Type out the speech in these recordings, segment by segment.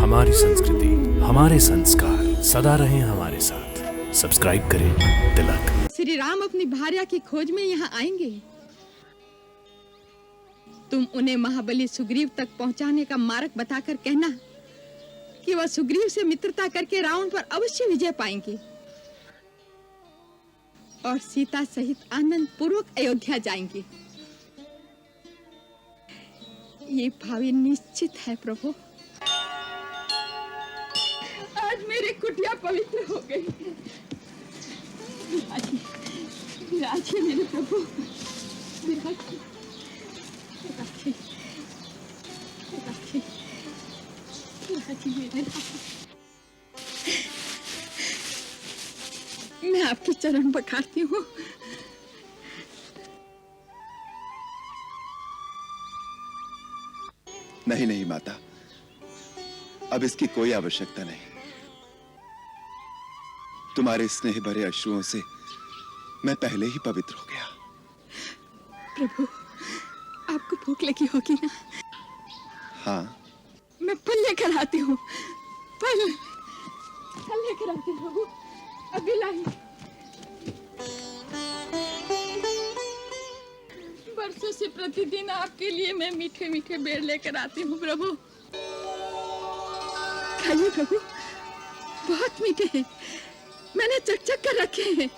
हमारी संस्कृति, हमारे संस्कार सदा रहें हमारे साथ। सब्सक्राइब करें तिलक। श्री राम अपनी भार्या की खोज में यहाँ आएंगे। तुम उन्हें महाबली सुग्रीव तक पहुंचाने का मार्ग बताकर कहना कि वह सुग्रीव से मित्रता करके रावण पर अवश्य विजय पाएंगे और सीता सहित आनंद पूर्वक अयोध्या जाएंगे। ये भावी निश्चित है प्रभु। आज मेरी कुटिया पवित्र हो गई। विराजिए मेरे प्रभु, विराजिए, विराजिए, विराजिए, विराजिए मेरे राम। मैं आपके चरण पखारती हूँ। नहीं नहीं माता, अब इसकी कोई आवश्यकता नहीं। तुम्हारे स्नेह भरे अश्रुओं से मैं पहले ही पवित्र हो गया। प्रभु, आपको भूख लगी होगी ना? हाँ, मैं फल लेकर आती हूँ। फल लेकर आती हूँ प्रभु, अभी लाई। बरसों से प्रतिदिन आपके लिए मैं मीठे मीठे बेर लेकर आती हूँ प्रभु। खाइए प्रभु, बहुत मीठे हैं। मैंने चक-चक कर रखे हैं।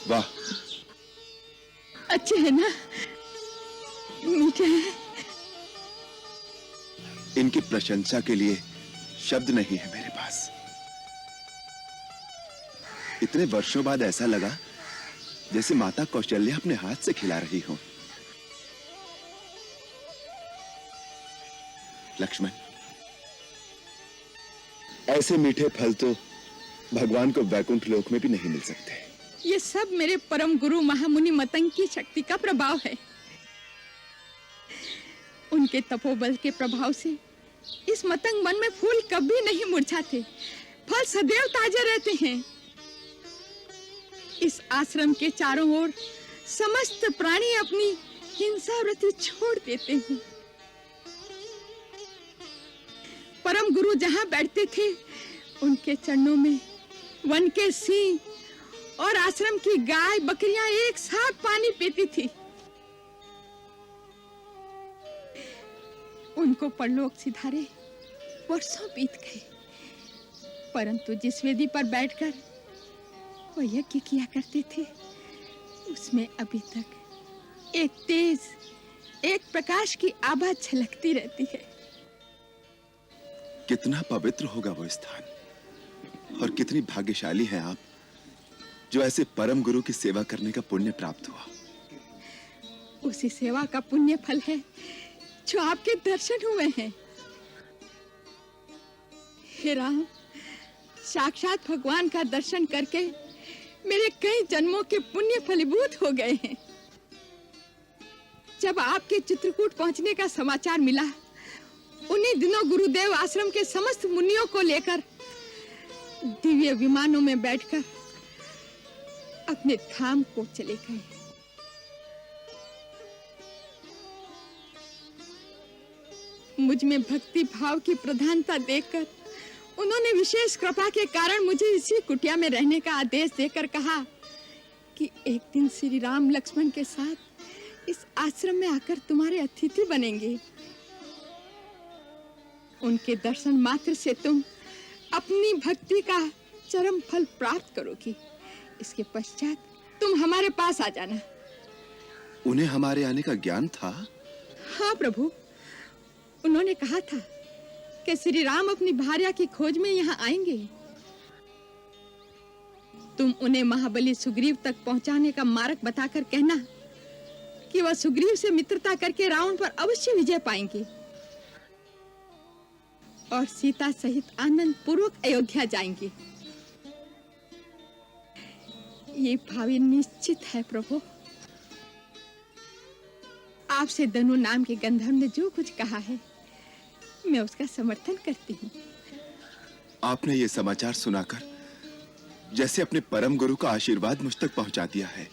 वाह, अच्छे हैं ना? मीठे हैं। इनकी प्रशंसा के लिए शब्द नहीं है मेरे पास। इतने वर्षों बाद ऐसा लगा जैसे माता कौशल्या अपने हाथ से खिला रही हो। लक्ष्मण, ऐसे मीठे फल तो भगवान को वैकुंठ लोक में भी नहीं मिल सकते। ये सब मेरे परम गुरु महामुनि मतंग की शक्ति का प्रभाव है। उनके तपोबल के प्रभाव से इस मतंग मन में फूल कभी नहीं मुरझाते, फल सदैव ताजे रहते हैं। इस आश्रम के चारों ओर समस्त प्राणी अपनी हिंसा वृत्ति छोड़ देते हैं। परम गुरु जहां बैठते थे, उनके चरणों में वन के सिंह और आश्रम की गाय बकरियां एक साथ पानी पीती थी। उनको परलोक सिधारे वर्षों बीत गए, परंतु जिस वेदी पर बैठकर वो यज्ञ किया करते थे, उसमें अभी तक एक तेज, एक प्रकाश की आभा झलकती रहती है। कितना पवित्र होगा वो स्थान, और कितनी भाग्यशाली हैं आप जो ऐसे परम गुरु की सेवा करने का पुण्य प्राप्त हुआ। उसी सेवा का पुण्य फल है जो आपके दर्शन हुए हैं। हे राम, साक्षात भगवान का दर्शन करके मेरे कई जन्मों के पुण्य फलीभूत हो गए हैं। जब आपके चित्रकूट पहुंचने का समाचार मिला, उन्हीं दिनों गुरुदेव आश्रम के समस्त मुनियों को लेकर दिव्य विमानों में बैठकर अपने धाम को चले गए। मुझ में भक्ति भाव की प्रधानता देखकर उन्होंने विशेष कृपा के कारण मुझे इसी कुटिया में रहने का आदेश देकर कहा कि एक दिन श्री राम लक्ष्मण के साथ इस आश्रम में आकर तुम्हारे अतिथि बनेंगे। उनके दर्शन मात्र से तुम अपनी भक्ति का चरम फल प्राप्त करोगी। इसके पश्चात तुम हमारे पास आ जाना। उन्हें हमारे आने का ज्ञान था? हाँ प्रभु, उन्होंने कहा था कि श्री राम अपनी भार्या की खोज में यहाँ आएंगे। तुम उन्हें महाबली सुग्रीव तक पहुंचाने का मार्ग बताकर कहना कि वह सुग्रीव से मित्रता करके रावण पर अवश्य विजय पाएंगे और सीता सहित आनंद पूर्वक अयोध्या जाएंगे। ये भावी निश्चित है प्रभु। आपसे धनु नाम के गंधर्व ने जो कुछ कहा है, मैं उसका समर्थन करती हूँ। आपने ये समाचार सुनाकर जैसे अपने परम गुरु का आशीर्वाद मुझ तक पहुंचा दिया है।